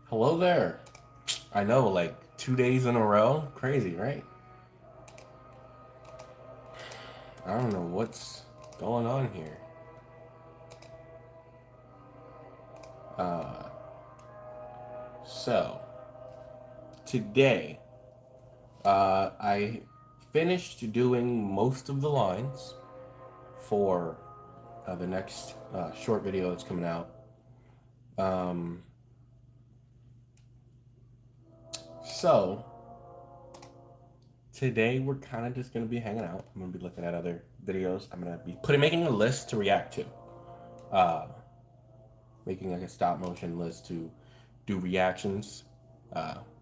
Hello there. I know, like 2 days in a row. Crazy, right? I don't know what's going on here. Uh, so today, I finished doing most of the lines for the next short video that's coming out. Um, so today we're kind of just gonna be hanging out. I'm gonna be looking at other videos. I'm gonna be making a list to react to. Uh, Making like a stop motion list to do reactions.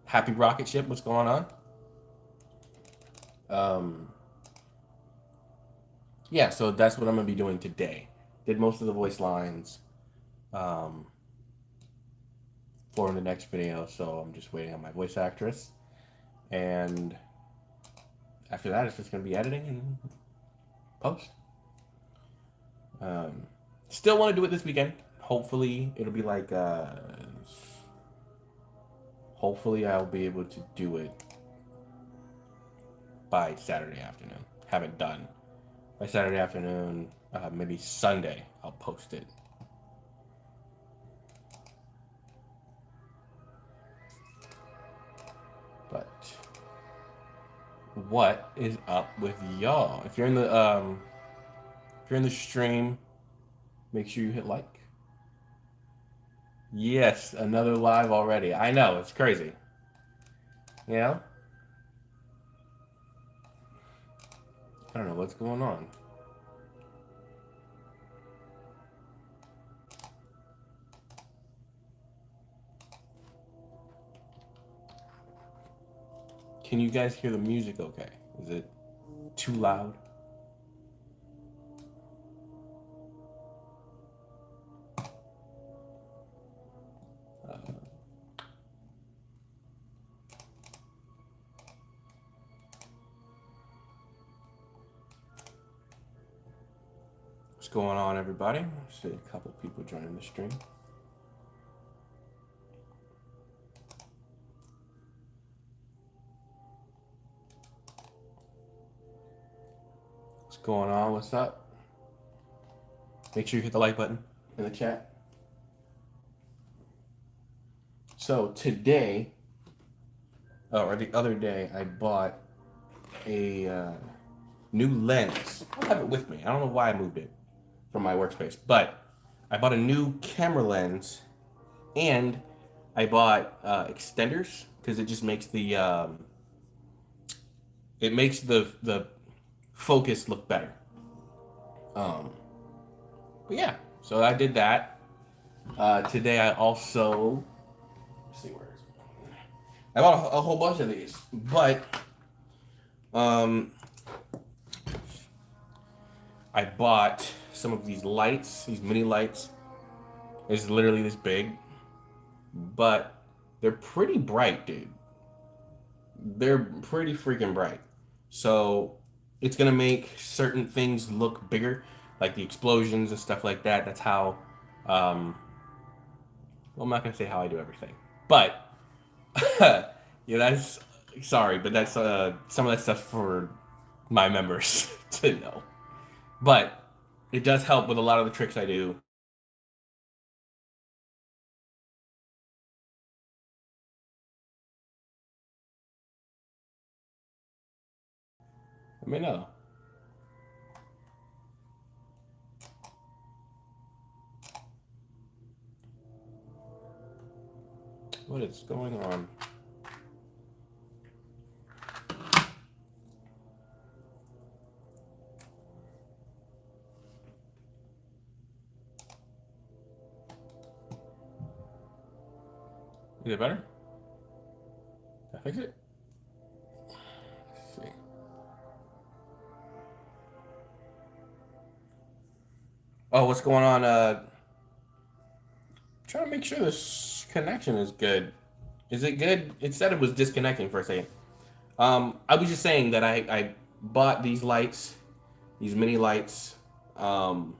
Happy Rocket Ship, what's going on? Um, yeah, so that's what I'm gonna be doing today. Did most of the voice lines um, for the next video, so I'm just waiting on my voice actress. And after that, it's just gonna be editing and post. Um, Still want to do it this weekend. Hopefully, it'll be like. Hopefully, I'll be able to do it by Saturday afternoon. Have it done by Saturday afternoon. Maybe Sunday, I'll post it. But what is up with y'all? If you're in the stream, make sure you hit like. Yes, another live already. I know, it's crazy. You know? I don't know what's going on. Can you guys hear the music okay? Is it too loud? What's going on, everybody? I see a couple people joining the stream. What's going on? What's up? Make sure you hit the like button in the chat. So today, or the other day, I bought a new lens. I don't have it with me. I don't know why I moved it from my workspace, but I bought a new camera lens, and I bought extenders because it just makes the focus look better. But yeah, so I did that. Today I also let's see where is it? I bought a whole bunch of these, but um, I bought some of these lights, these mini lights. It's literally this big, but they're pretty bright, dude. They're pretty freaking bright. So it's gonna make certain things look bigger, like the explosions and stuff like that. That's how. Well, I'm not gonna say how I do everything, but yeah, that's sorry, but that's some of that stuff for my members to know. But it does help with a lot of the tricks I do. Let me know. What is going on? Is it better? Did I fix it? Let's see. Oh, what's going on? Trying to make sure this connection is good. Is it good? It said it was disconnecting for a second. I was just saying that I bought these lights, these mini lights. I'm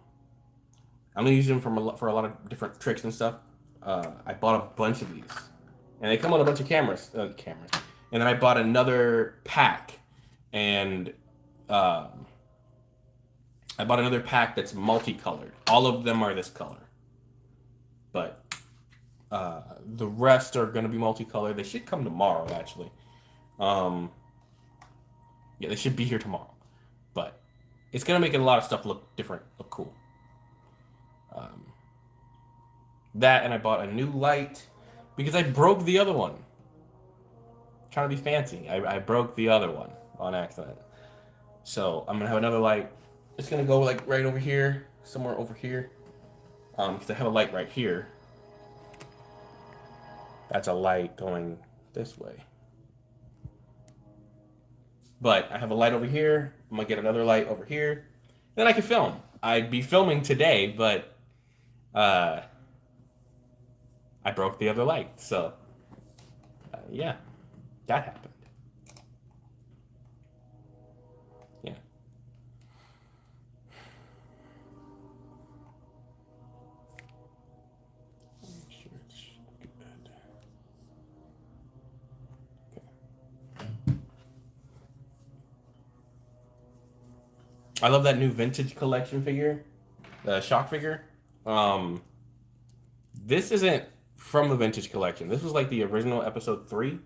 gonna use them for a lot of different tricks and stuff. I bought a bunch of these. and they come with a bunch of cameras. And then I bought another pack, and I bought another pack that's multicolored. All of them are this color, but the rest are going to be multicolored. They should come tomorrow, actually. Yeah, they should be here tomorrow, but it's going to make a lot of stuff look different, look cool. That, and I bought a new light because I broke the other one. Trying to be fancy. I broke the other one on accident. So I'm going to have another light. It's going to go like right over here, somewhere over here. Because I have a light right here. That's a light going this way. But I have a light over here. I'm going to get another light over here. Then I can film. I'd be filming today, but I broke the other light. So, yeah, that happened. Yeah. Make sure it's good. Okay. I love that new vintage collection figure, the shock figure. This isn't from the vintage collection. This was like the original episode 3.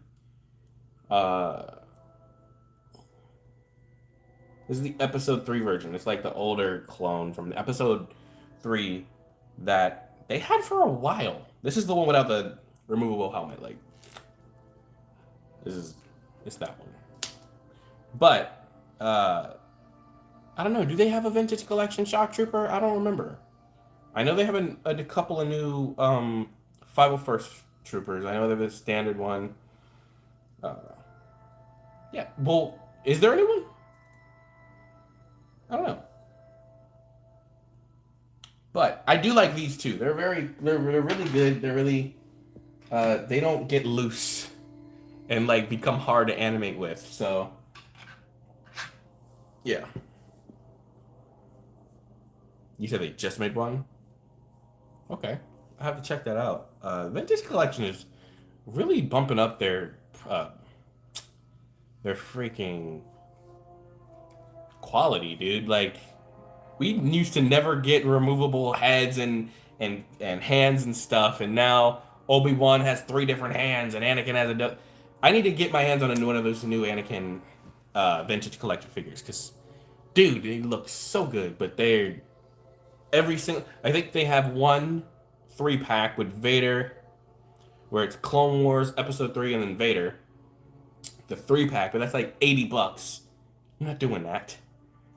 This is the episode 3 version. It's like the older clone from the episode 3 that they had for a while. This is the one without the removable helmet. Like, it's that one. But I don't know. Do they have a vintage collection shock trooper? I don't remember. I know they have a couple of new 501st troopers. I know they have a standard one. Yeah. Well, is there a new one? I don't know. But I do like these two. They're really good. They're really they don't get loose and like become hard to animate with. So yeah. You said they just made one? Okay. I have to check that out. Vintage Collection is really bumping up their freaking quality, dude. Like, we used to never get removable heads and hands and stuff, and now Obi-Wan has 3 different hands, and Anakin has I need to get my hands on one of those new Anakin Vintage Collection figures, because, dude, they look so good, but they're I think they have one 3-pack with Vader, where it's Clone Wars Episode 3 and then Vader. The 3-pack, but that's like $80. I'm not doing that.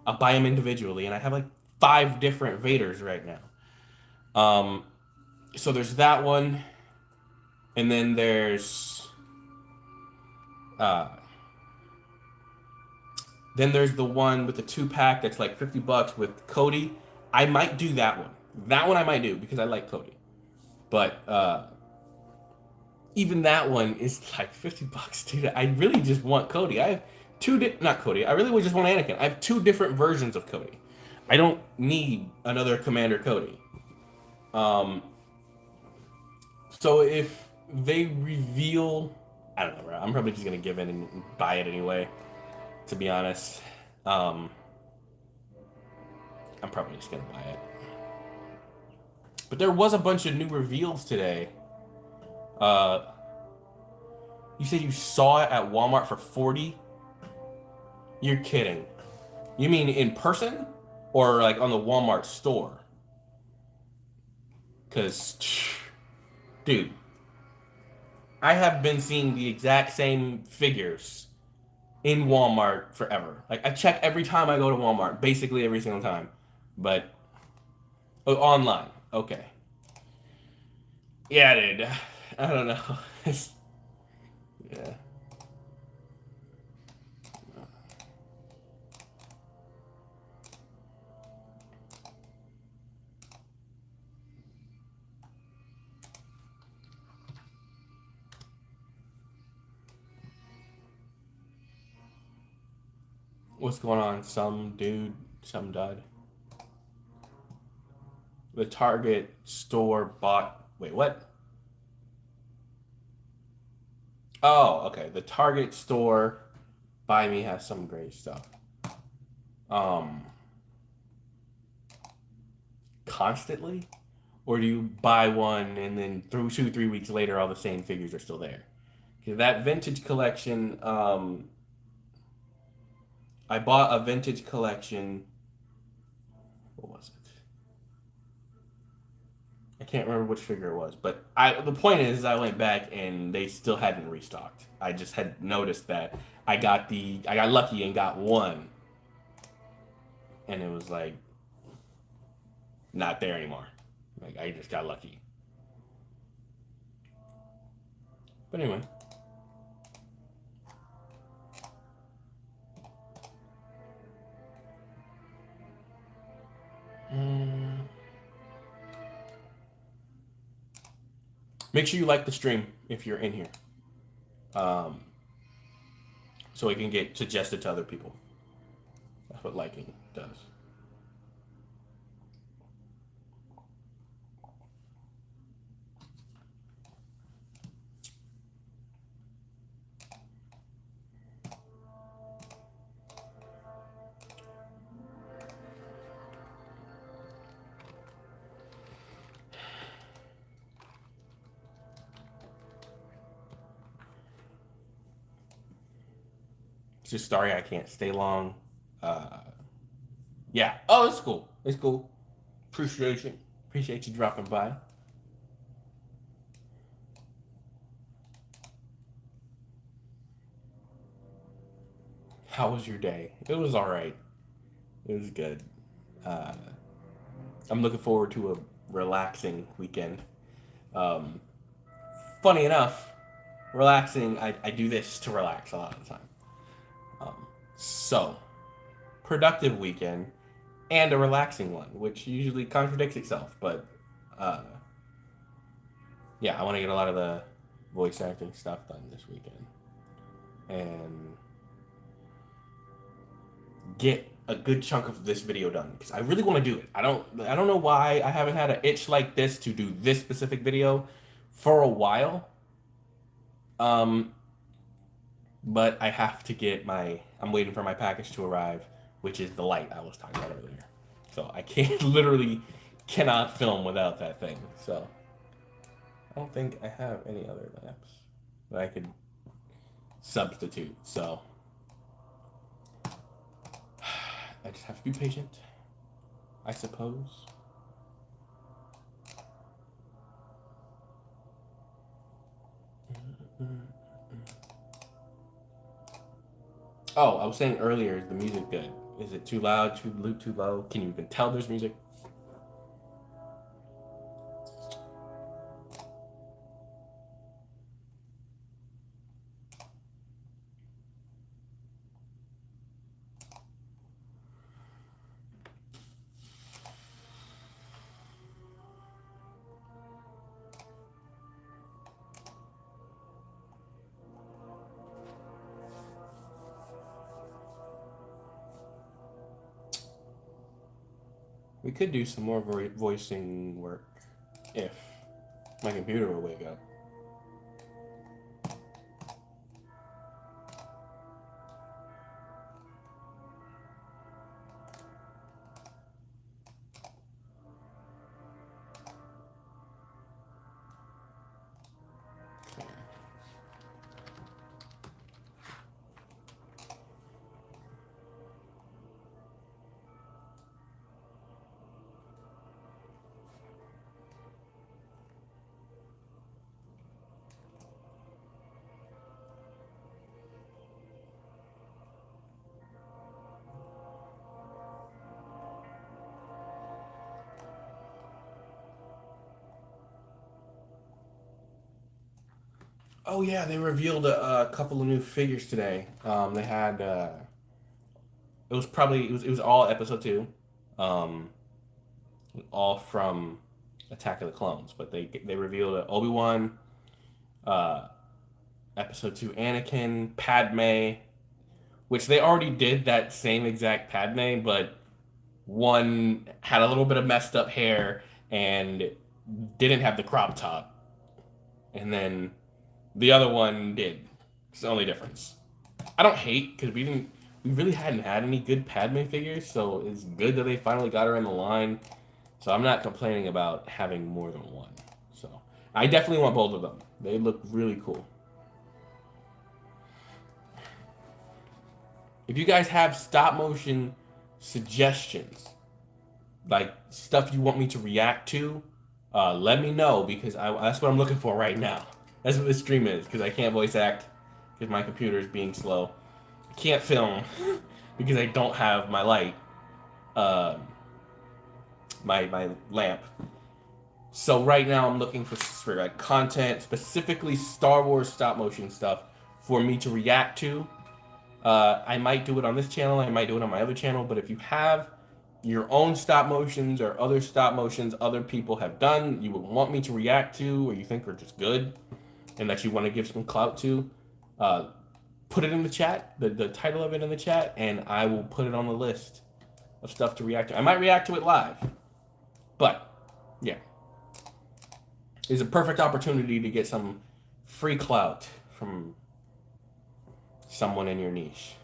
I'll buy them individually, and I have like 5 different Vaders right now. So there's that one, and then there's the one with the 2-pack that's like $50 with Cody. I might do that one. That one I might do because I like Cody. But even that one is like $50, dude. I really just want Cody. I have not Cody. I really would just want Anakin. I have 2 different versions of Cody. I don't need another Commander Cody. So if they reveal, I don't know, bro. I'm probably just gonna give in and buy it anyway. To be honest, I'm probably just gonna buy it. But there was a bunch of new reveals today. You said you saw it at Walmart for $40? You're kidding. You mean in person? Or like on the Walmart store? Because, dude, I have been seeing the exact same figures in Walmart forever. Like, I check every time I go to Walmart, basically every single time. But, online. Okay. Yeah, dude. I don't know. Yeah. What's going on? Some dude, some dud. The Target store bought. Wait, what? Oh, okay. The Target store by me has some great stuff. Um, Constantly, or do you buy one and then through 2 3 weeks later, all the same figures are still there? Because that vintage collection, I bought a vintage collection. What was it? I can't remember which figure it was, but the point is, I went back and they still hadn't restocked. I just had noticed that I got lucky and got one, and it was like not there anymore. Like I just got lucky. But anyway, make sure you like the stream if you're in here, um, so it can get suggested to other people. That's what liking does. It's just sorry I can't stay long. Uh, yeah. Oh, it's cool. It's cool. Appreciate you dropping by. How was your day? It was all right. It was good. Uh, I'm looking forward to a relaxing weekend. Um, Funny enough, relaxing, I do this to relax a lot of the time. So, productive weekend and a relaxing one, which usually contradicts itself. But uh, yeah, I want to get a lot of the voice acting stuff done this weekend and get a good chunk of this video done because I really want to do it. I don't know why I haven't had an itch like this to do this specific video for a while. Um, but I have to get I'm waiting for my package to arrive, which is the light I was talking about earlier. So I can't literally cannot film without that thing. So I don't think I have any other lamps that I could substitute. So I just have to be patient, I suppose. Oh, I was saying earlier, is the music good? Is it too loud, too low? Can you even tell there's music? We could do some more voicing work if my computer will wake up. Oh yeah, they revealed a couple of new figures today. They had it was all episode 2, um, all from Attack of the Clones. But they revealed a Obi-Wan, uh, episode 2 Anakin, Padme, which they already did that same exact Padme, but one had a little bit of messed up hair and didn't have the crop top, and then the other one did. It's the only difference. I don't hate because we really hadn't had any good Padme figures, so it's good that they finally got her in the line. So I'm not complaining about having more than one. So I definitely want both of them. They look really cool. If you guys have stop motion suggestions, like stuff you want me to react to, let me know because that's what I'm looking for right now. That's what this stream is because I can't voice act because my computer is being slow. I can't film because I don't have my light, my lamp. So right now I'm looking for like content, specifically Star Wars stop motion stuff for me to react to. I might do it on this channel, I might do it on my other channel, but if you have your own stop motions or other stop motions other people have done, you would want me to react to, or you think are just good, and that you want to give some clout to, put it in the chat, the title of it in the chat, and I will put it on the list of stuff to react to. I might react to it live, but yeah. It's a perfect opportunity to get some free clout from someone in your niche.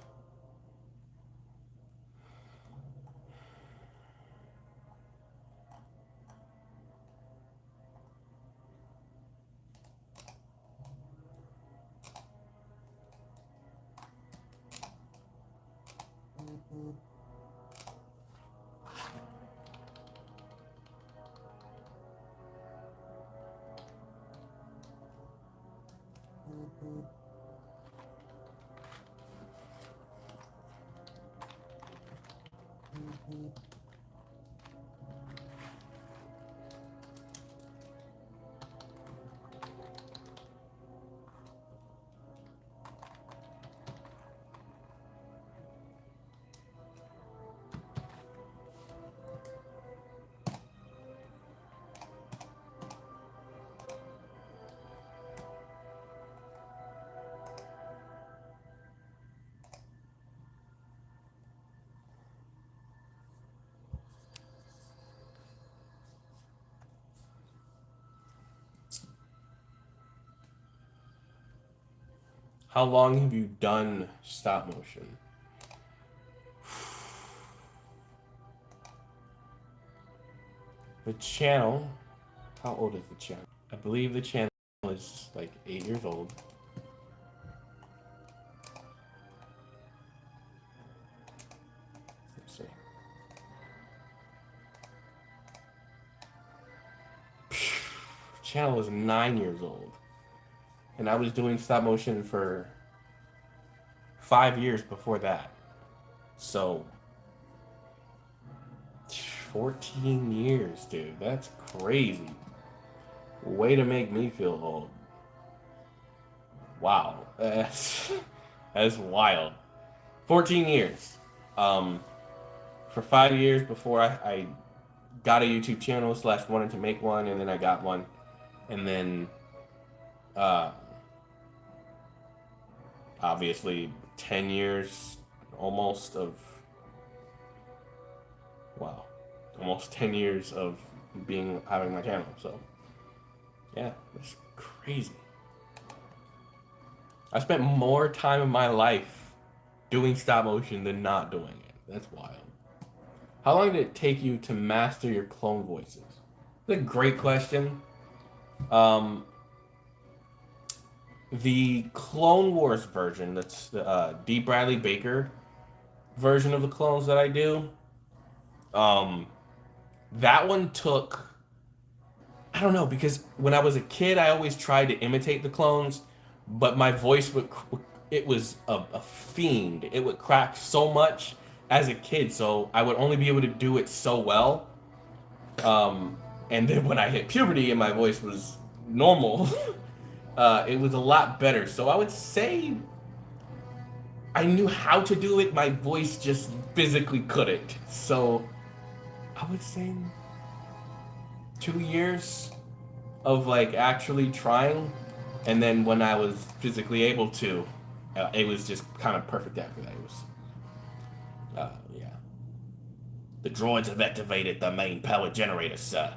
How long have you done stop motion? The channel, how old is the channel? I believe the channel is like 8 years old. Let's see. Channel is 9 years old. And I was doing stop motion for 5 years before that. So 14 years, dude. That's crazy. Way to make me feel old. Wow. That's wild. 14 years. For 5 years before I got a YouTube channel / wanted to make one, and then I got one. And then obviously 10 years almost of almost 10 years of having my channel. So yeah, it's crazy. I spent more time in my life doing stop motion than not doing it. That's wild. How long did it take you to master your clone voices? That's a great question. The Clone Wars version, that's the D. Bradley Baker version of the clones that I do, that one took, I don't know, because when I was a kid, I always tried to imitate the clones, but my voice it was a fiend. It would crack so much as a kid, so I would only be able to do it so well. And then when I hit puberty and my voice was normal, it was a lot better. So I would say I knew how to do it. My voice just physically couldn't. So I would say 2 years of like actually trying. And then when I was physically able to, it was just kind of perfect after that. It was, yeah. The droids have activated the main power generator, sir.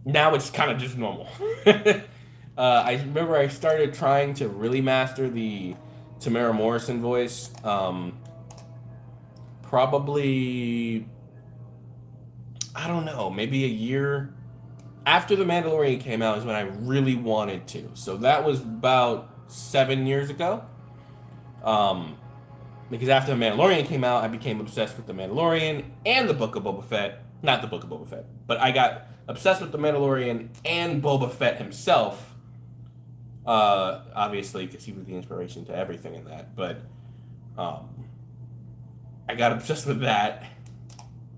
Now it's kind of just normal. I remember I started trying to really master the Tamara Morrison voice. Probably, I don't know, maybe a year after The Mandalorian came out is when I really wanted to. So that was about 7 years ago. Um, because after The Mandalorian came out, I became obsessed with The Mandalorian and the Book of Boba Fett. Not the Book of Boba Fett, but I got obsessed with The Mandalorian and Boba Fett himself. Obviously, because he was the inspiration to everything in that. But um, I got obsessed with that,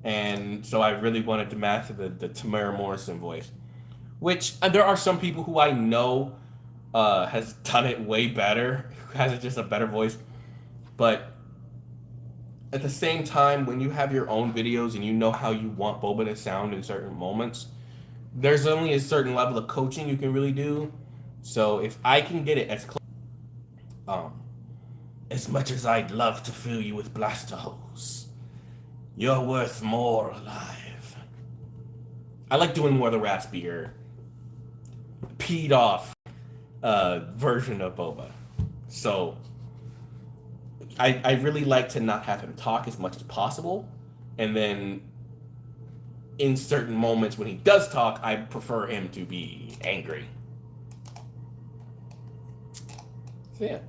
and so I really wanted to master the Tamara Morrison voice. Which there are some people who I know has done it way better, who has just a better voice. But at the same time, when you have your own videos and you know how you want Boba to sound in certain moments, there's only a certain level of coaching you can really do. So if I can get it as close, um, as much as I'd love to fill you with blaster holes, you're worth more alive. I like doing more of the raspier, peed off version of Boba. So I really like to not have him talk as much as possible. And then in certain moments when he does talk, I prefer him to be angry. So yeah.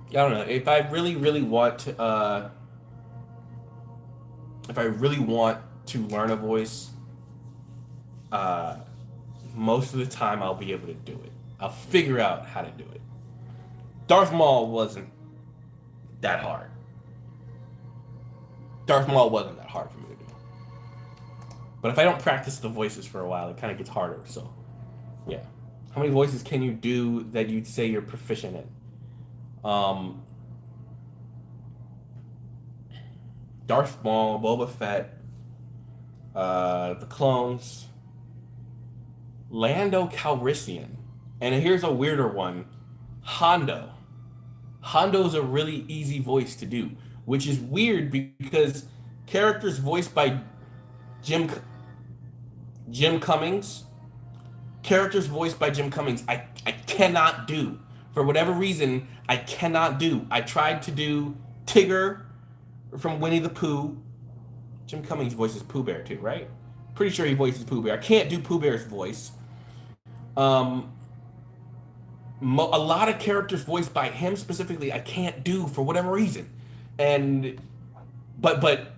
I don't know. If I really, really want to, if I really want to learn a voice, uh, most of the time I'll be able to do it. I'll figure out how to do it. Darth Maul wasn't that hard. Darth Maul wasn't that hard for me to do. But if I don't practice the voices for a while, it kind of gets harder. So, yeah. How many voices can you do that you'd say you're proficient in? Darth Maul, Boba Fett, the clones, Lando Calrissian, and here's a weirder one, Hondo. Hondo's a really easy voice to do, which is weird because characters voiced by Jim Cummings, I cannot do. For whatever reason, I cannot do. I tried to do Tigger from Winnie the Pooh. Jim Cummings voices Pooh Bear too, right? Pretty sure he voices Pooh Bear. I can't do Pooh Bear's voice. A lot of characters voiced by him specifically, I can't do for whatever reason. And but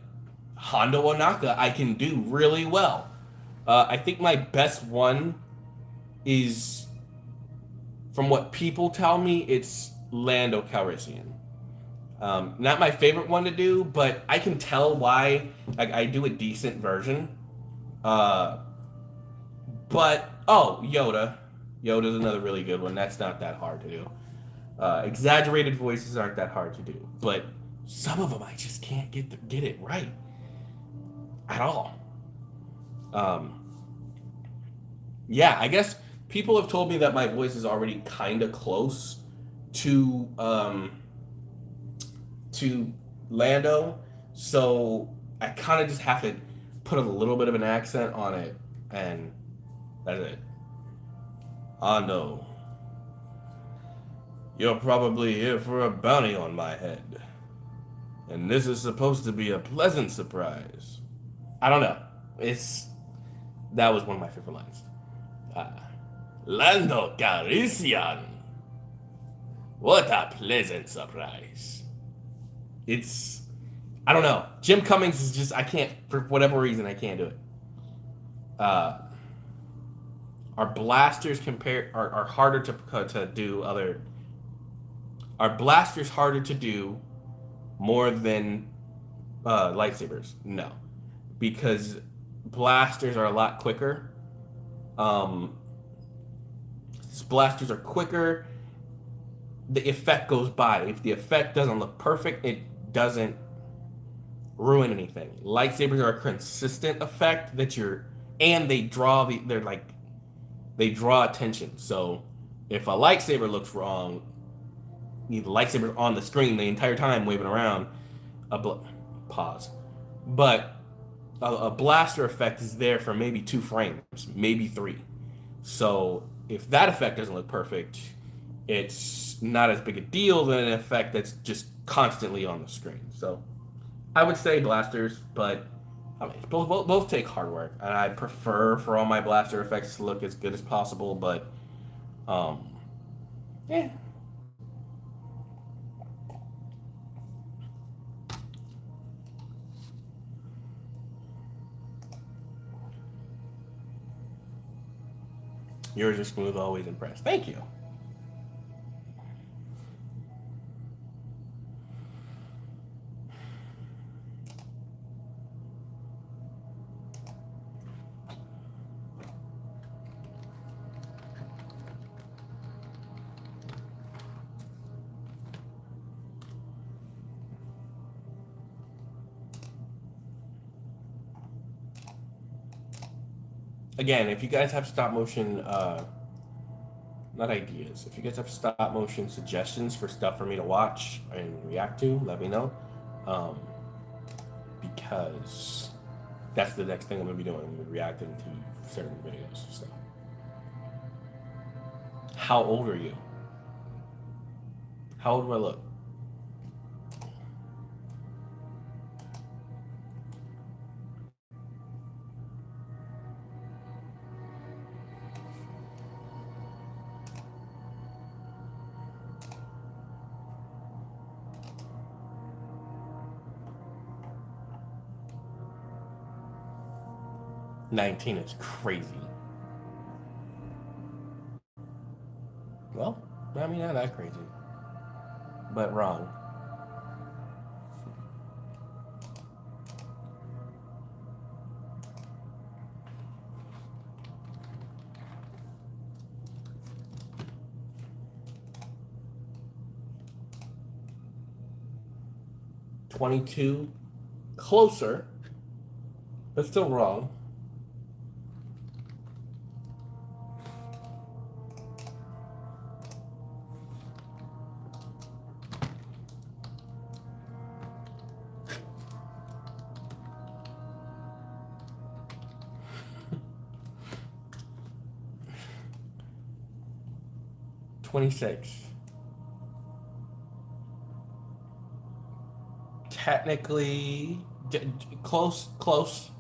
Hondo Ohnaka I can do really well. I think my best one is, from what people tell me, it's Lando Calrissian. Not my favorite one to do, but I can tell why I do a decent version. But Yoda. Yoda's another really good one. That's not that hard to do. Exaggerated voices aren't that hard to do, but some of them I just can't get it right at all. Yeah, I guess people have told me that my voice is already kind of close to Lando, so I kind of just have to put a little bit of an accent on it, and that's it. Hondo, you're probably here for a bounty on my head, and this is supposed to be a pleasant surprise. I don't know. That was one of my favorite lines. Lando Calrissian. What a pleasant surprise. I don't know. Jim Cummings is just, I can't, for whatever reason, I can't do it. Our blasters are harder to do other. Are blasters harder to do more than lightsabers? No. Because blasters are a lot quicker. Blasters are quicker. The effect goes by. If the effect doesn't look perfect, it doesn't ruin anything. Lightsabers are a consistent effect and they draw attention. So if a lightsaber looks wrong, the lightsaber's on the screen the entire time waving around. Pause. But a blaster effect is there for maybe 2 frames, maybe 3. So if that effect doesn't look perfect, it's not as big a deal than an effect that's just constantly on the screen. So I would say blasters, but I mean, both take hard work, and I prefer for all my blaster effects to look as good as possible. But um, yeah, yours are smooth, always impressed. Thank you. 'Again, if you guys have stop motion, not ideas, if you guys have stop motion suggestions for stuff for me to watch and react to, let me know. Um, because that's the next thing I'm gonna be doing. I'm gonna be reacting to certain videos. So, how old are you? How old do I look? 19 is crazy. Well, I mean, not that crazy, but wrong. 22, closer, but still wrong. 26. Technically, close, close,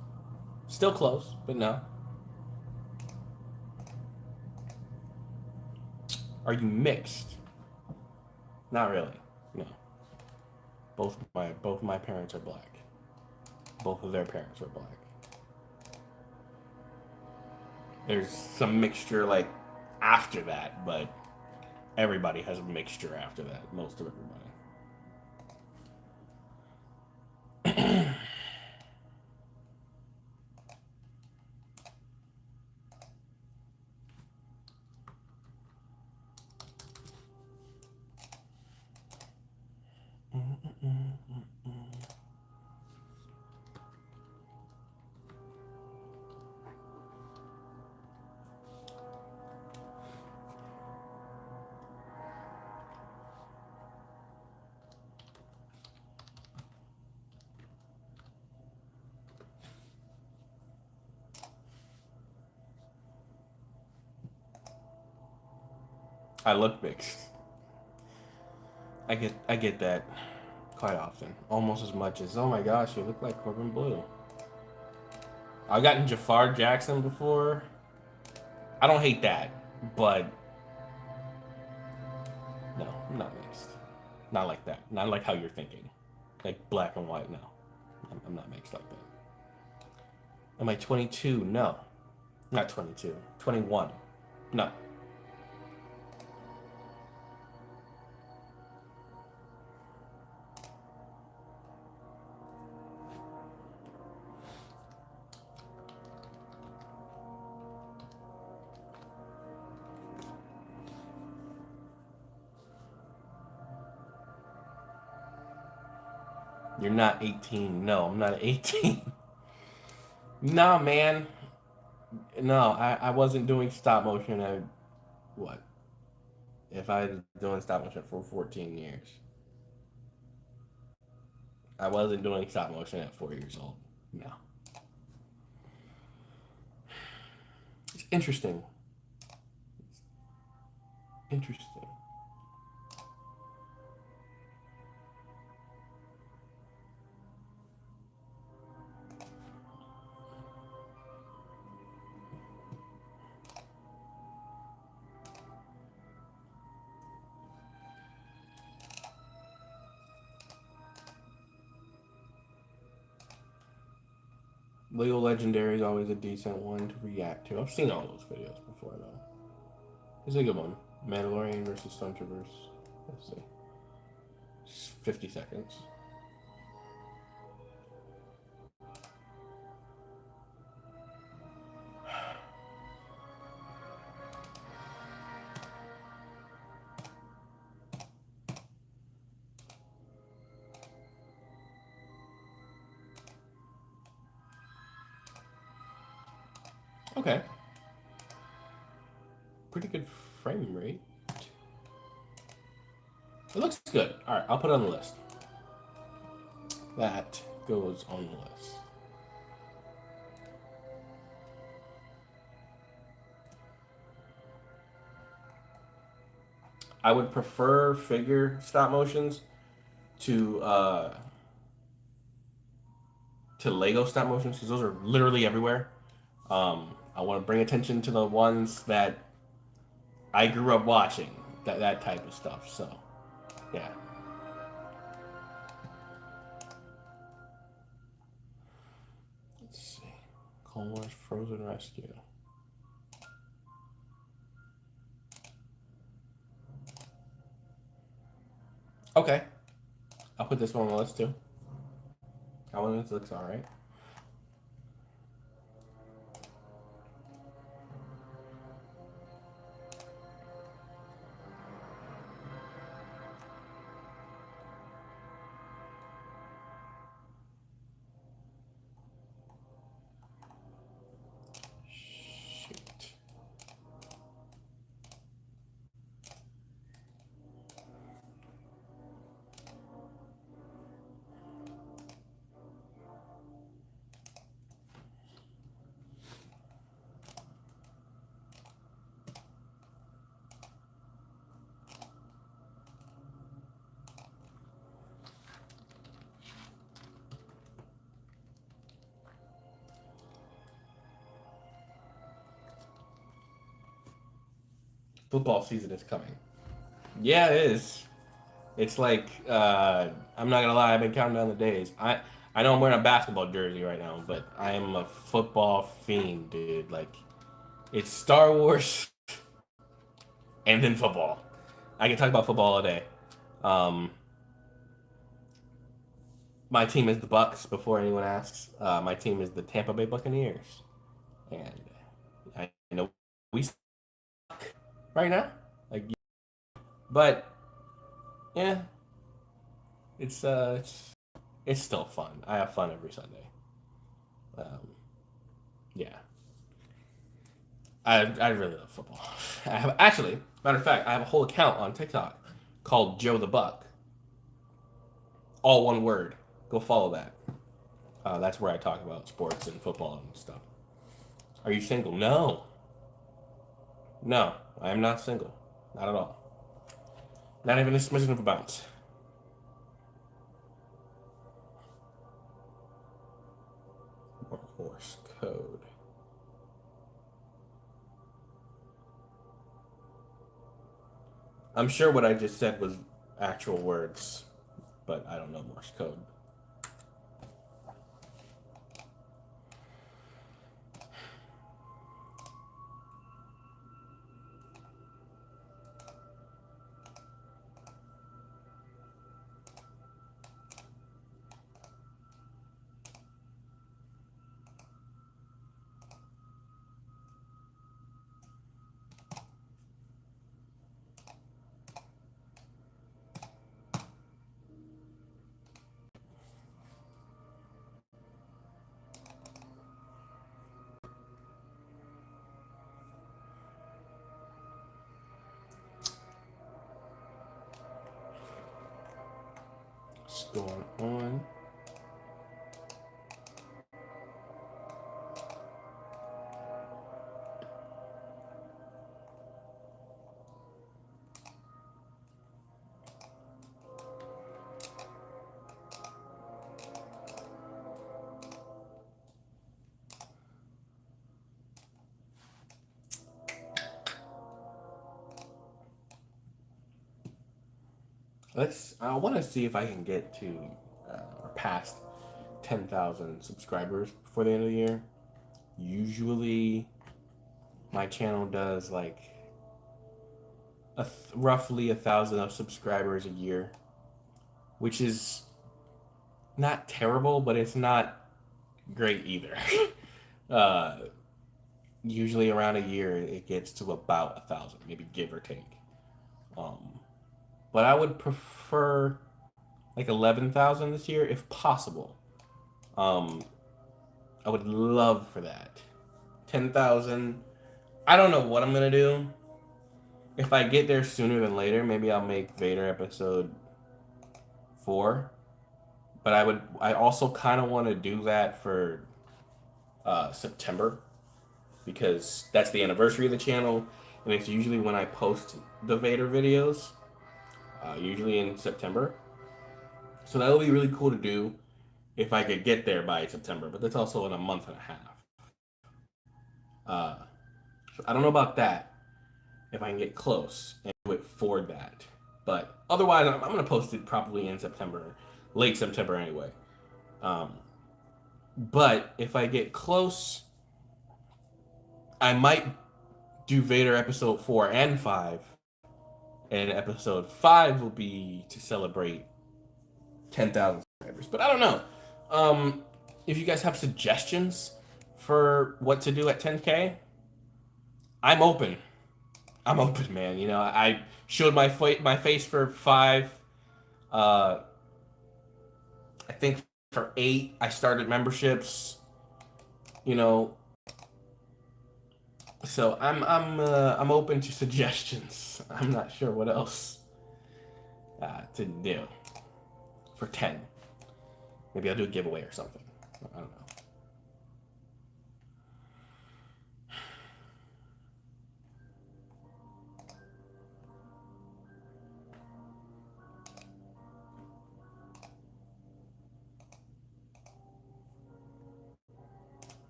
still close, but no. Are you mixed? Not really. No. Both my parents are black. Both of their parents are black. There's some mixture like after that, but everybody has a mixture after that. Most of everybody. I look mixed. I get that quite often, almost as much as oh my gosh, you look like Corbin Blue. I've gotten Jafar Jackson before. I don't hate that, but no, I'm not mixed. Not like that. Not like how you're thinking. Like black and white. No, I'm not mixed like that. Am I 22? No, not 22. 21. No. You're not 18. No, I'm not 18. Nah, man. No, I wasn't doing stop motion at what? If I was doing stop motion for 14 years, I wasn't doing stop motion at 4 years old. No. interesting. Interesting. Lego Legendary is always a decent one to react to. I've seen all those videos before, though. It's a good one. Mandalorian versus Stormtroopers. Let's see. 50 seconds. Okay. Pretty good frame rate. It looks good. Alright, I'll put it on the list. That goes on the list. I would prefer figure stop motions to Lego stop motions because those are literally everywhere. I want to bring attention to the ones that I grew up watching, that type of stuff. So, yeah. Let's see. Clone Wars Frozen Rescue. Okay. I'll put this one on the list too. That one looks alright. Football season is coming. Yeah, it is. It's like I'm not gonna lie. I've been counting down the days. I know I'm wearing a basketball jersey right now, but I am a football fiend, dude. Like it's Star Wars and then football. I can talk about football all day. Um, my team is the Bucks. Before anyone asks, my team is the Tampa Bay Buccaneers, and I know we suck right now. Like, but yeah, it's still fun. I have fun every Sunday. Um, yeah, I really love football. I have actually, matter of fact, I have a whole account on TikTok called Joe the Buck. All one word. Go follow that. That's where I talk about sports and football and stuff. Are you single? No. No, I am not single. Not at all. Not even a smidgen of a bounce. Morse code. I'm sure what I just said was actual words, but I don't know Morse code. What's going on? I want to see if I can get to or past 10,000 subscribers before the end of the year. Usually, my channel does like roughly 1,000 of subscribers a year, which is not terrible, but it's not great either. uh, Usually around a year, it gets to about 1,000, maybe give or take. Um, but I would prefer like 11,000 this year if possible. Um, I would love for that. 10,000. I don't know what I'm gonna do. If I get there sooner than later, maybe I'll make Vader episode 4. But I also kind of want to do that for September because that's the anniversary of the channel, and it's usually when I post the Vader videos, usually in September. So that would be really cool to do if I could get there by September, but that's also in a month and a half. Uh, so I don't know about that, if I can get close and do it for that. But otherwise, I'm going to post it probably in September, late September anyway. Um, but if I get close, I might do Vader episode 4 and 5. And episode 5 will be to celebrate 10,000 subscribers. But I don't know. If you guys have suggestions for what to do at 10K, I'm open. I'm open, man. You know, I showed my face for 5. I think for 8, I started memberships. You know, so I'm open to suggestions. I'm not sure what else to do for 10. Maybe I'll do a giveaway or something. I don't know.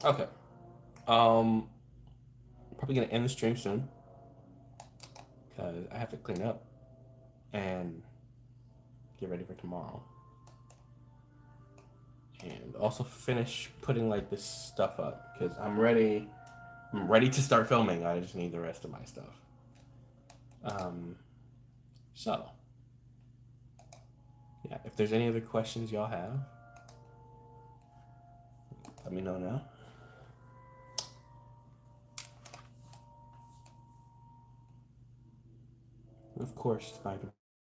Okay. Probably gonna end the stream soon because I have to clean up and get ready for tomorrow, and also finish putting like this stuff up because I'm ready. I'm ready to start filming. I just need the rest of my stuff. So yeah, if there's any other questions y'all have, let me know now. Of course, my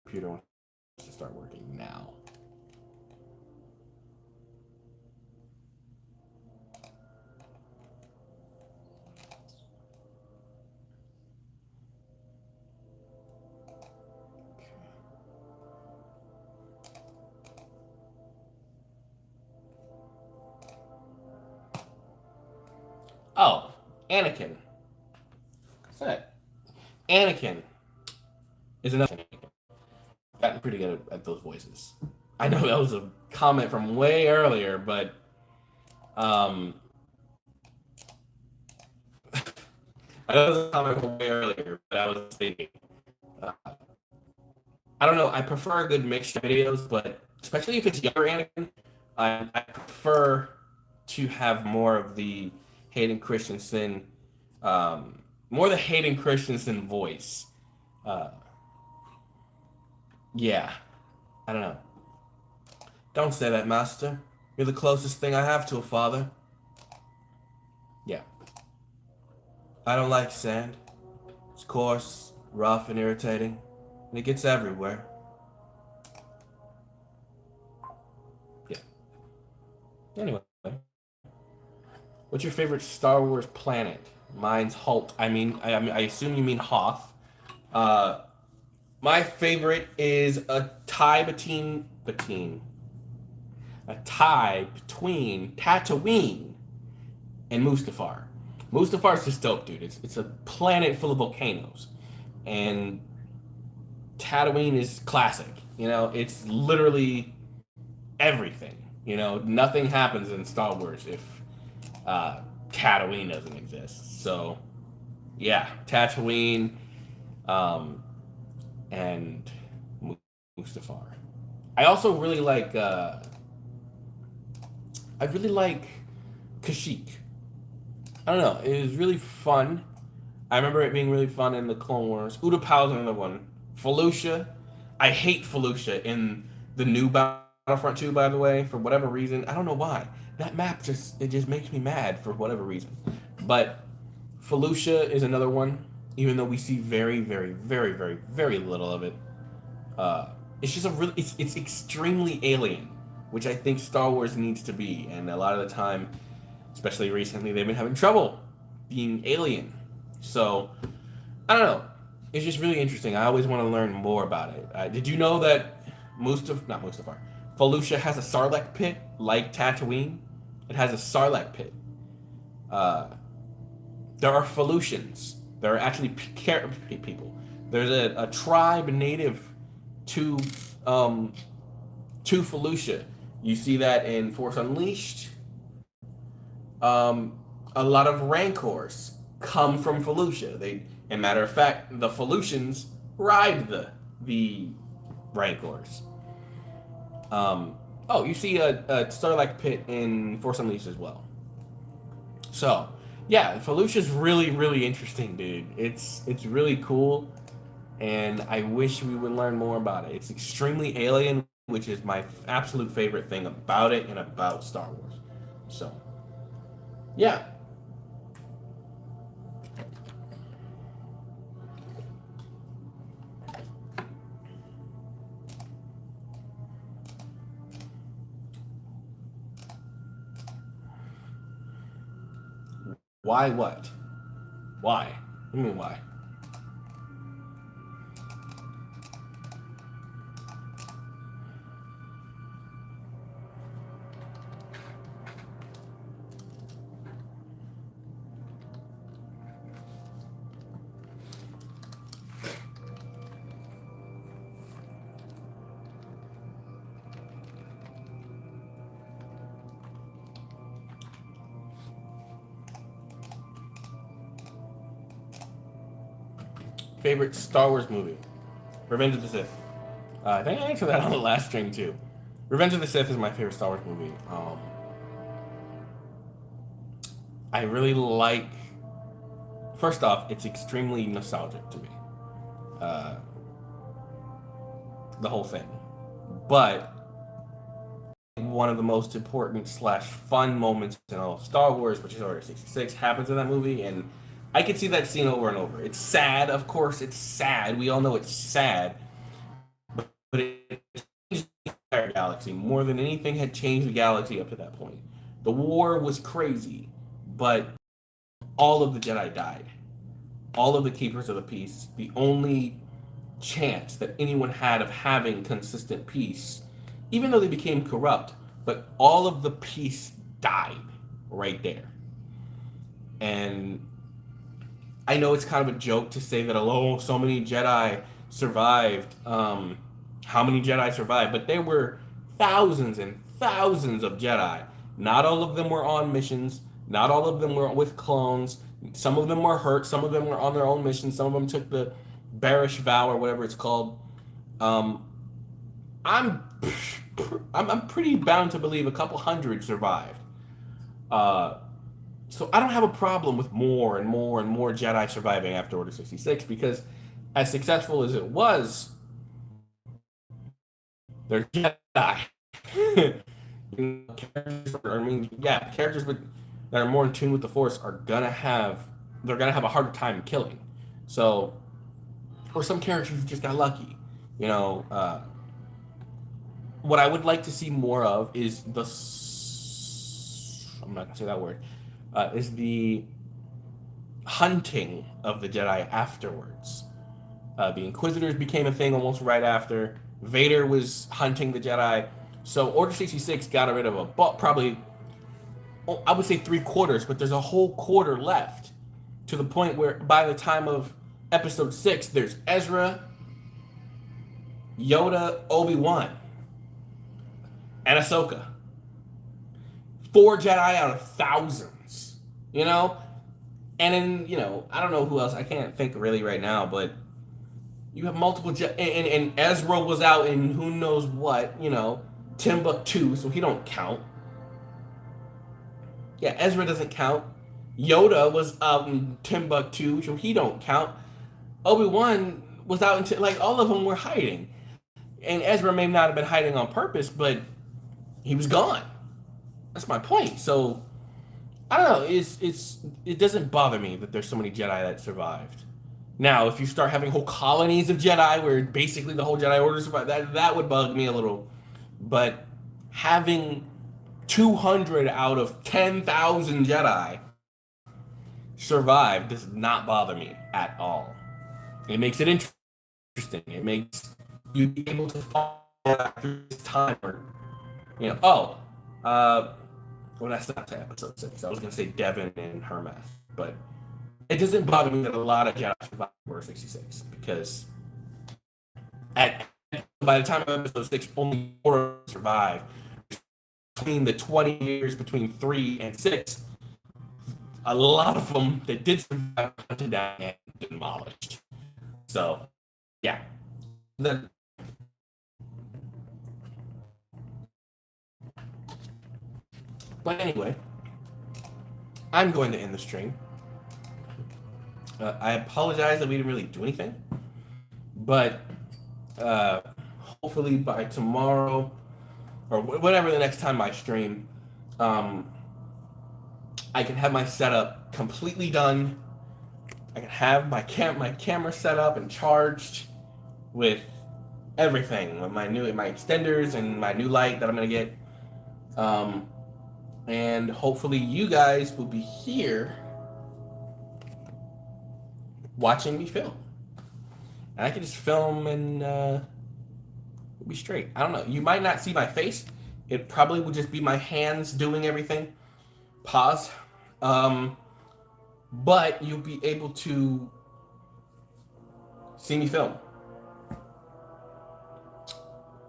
computer wants to start working now. Oh, Anakin. What's that? Anakin is another Anakin. I've gotten pretty good at those voices. I know that was a comment from way earlier, but I know that was a comment from way earlier, but I was thinking. Uh, I don't know. I prefer a good mixture of videos, but especially if it's younger Anakin, I prefer to have more of the Hayden Christensen, more the Hayden Christensen voice. Uh, yeah, I don't know. Don't say that, Master. You're the closest thing I have to a father. Yeah, I don't like sand. It's coarse, rough, and irritating, and it gets everywhere. Yeah. Anyway, what's your favorite Star Wars planet? Mine's Holt. I assume you mean Hoth. Uh, my favorite is a tie between Tatooine and Mustafar. Mustafar's just dope, dude. It's a planet full of volcanoes, and Tatooine is classic. You know, it's literally everything. You know, nothing happens in Star Wars if Tatooine doesn't exist. So, yeah, Tatooine, um, and Mustafar. I also really like. I really like Kashyyyk. I don't know. It was really fun. I remember it being really fun in the Clone Wars. Utapau's another one. Felucia. I hate Felucia in the new Battlefront 2, by the way, for whatever reason. I don't know why. That map just makes me mad for whatever reason. But Felucia is another one, even though we see very, very, very, very, very little of it. It's just a really it's extremely alien, which I think Star Wars needs to be, and a lot of the time, especially recently, they've been having trouble being alien. So I don't know. It's just really interesting. I always want to learn more about it. Did you know that not Mustafar, Felucia has a Sarlacc pit like Tatooine? It has a Sarlacc pit. Uh, there are Felucians. There are actually people. There's a tribe native to Felucia. You see that in Force Unleashed. A lot of Rancors come from Felucia. And matter of fact, the Felucians ride the Rancors. You see a Sarlacc pit in Force Unleashed as well. So, yeah, Felucia's really, really interesting, dude. It's really cool, and I wish we would learn more about it. It's extremely alien, which is my absolute favorite thing about it and about Star Wars. So, yeah. Why what? Why? What do you mean why? Favorite Star Wars movie? Revenge of the Sith. I think I answered that on the last stream too. Revenge of the Sith is my favorite Star Wars movie. I really like. First off, it's extremely nostalgic to me. Uh, the whole thing, but one of the most important slash fun moments in all of Star Wars, which is Order 66, happens in that movie, and I could see that scene over and over. It's sad, of course. It's sad. We all know it's sad, but it changed the entire galaxy more than anything had changed the galaxy up to that point. The war was crazy, but all of the Jedi died. All of the Keepers of the Peace. The only chance that anyone had of having consistent peace, even though they became corrupt, but all of the peace died right there. And I know it's kind of a joke to say that, oh, so many Jedi survived. How many Jedi survived? But there were thousands and thousands of Jedi. Not all of them were on missions. Not all of them were with clones. Some of them were hurt. Some of them were on their own missions. Some of them took the Bearish vow or whatever it's called. Um, I'm I'm pretty bound to believe a couple hundred survived. Uh, so I don't have a problem with more and more and more Jedi surviving after Order 66 because, as successful as it was, they're Jedi. I mean, yeah, characters that are more in tune with the Force are gonna have they're gonna have a harder time killing. So, or some characters just got lucky. You know, what I would like to see more of is I'm not gonna say that word. Is the hunting of the Jedi afterwards. The Inquisitors became a thing almost right after. Vader was hunting the Jedi. So Order 66 got rid of probably, I would say 3/4, but there's a whole quarter left. To the point where by the time of Episode 6, there's Ezra, Yoda, Obi-Wan, and Ahsoka. 4 Jedi out of thousands. You know? And then, I don't know who else. I can't think really right now, but you have multiple and Ezra was out in who knows what, Timbuktu, so he don't count. Yeah, Ezra doesn't count. Yoda was out in Timbuktu, so he don't count. Obi-Wan was out in like all of them were hiding, and Ezra may not have been hiding on purpose, but he was gone. That's my point. So I don't know. It doesn't bother me that there's so many Jedi that survived. Now, if you start having whole colonies of Jedi where basically the whole Jedi Order survived, that would bug me a little. But having 200 out of 10,000 Jedi survive does not bother me at all. It makes it interesting. It makes you be able to follow after this time. Or, well, that's not to Episode 6. I was going to say Devin and Hermas. But it doesn't bother me that a lot of Jedi survive Order 66 because by the time of Episode 6, only 4 survive. Between the 20 years between 3 and 6, a lot of them that did survive hunted down and demolished. So, yeah. But anyway, I'm going to end the stream. I apologize that we didn't really do anything, but hopefully by tomorrow or whatever the next time I stream, I can have my setup completely done. I can have my camera set up and charged with everything, with my extenders and my new light that I'm gonna get. And hopefully you guys will be here watching me film. And I can just film and we'll be straight. I don't know. You might not see my face. It probably will just be my hands doing everything. Pause. But you'll be able to see me film.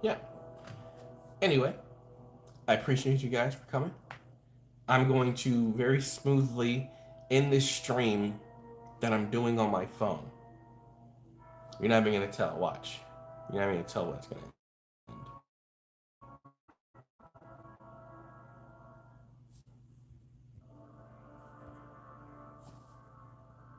Yeah. Anyway, I appreciate you guys for coming. I'm going to very smoothly end this stream that I'm doing on my phone. You're not even going to tell. Watch. You're not even going to tell what it's going to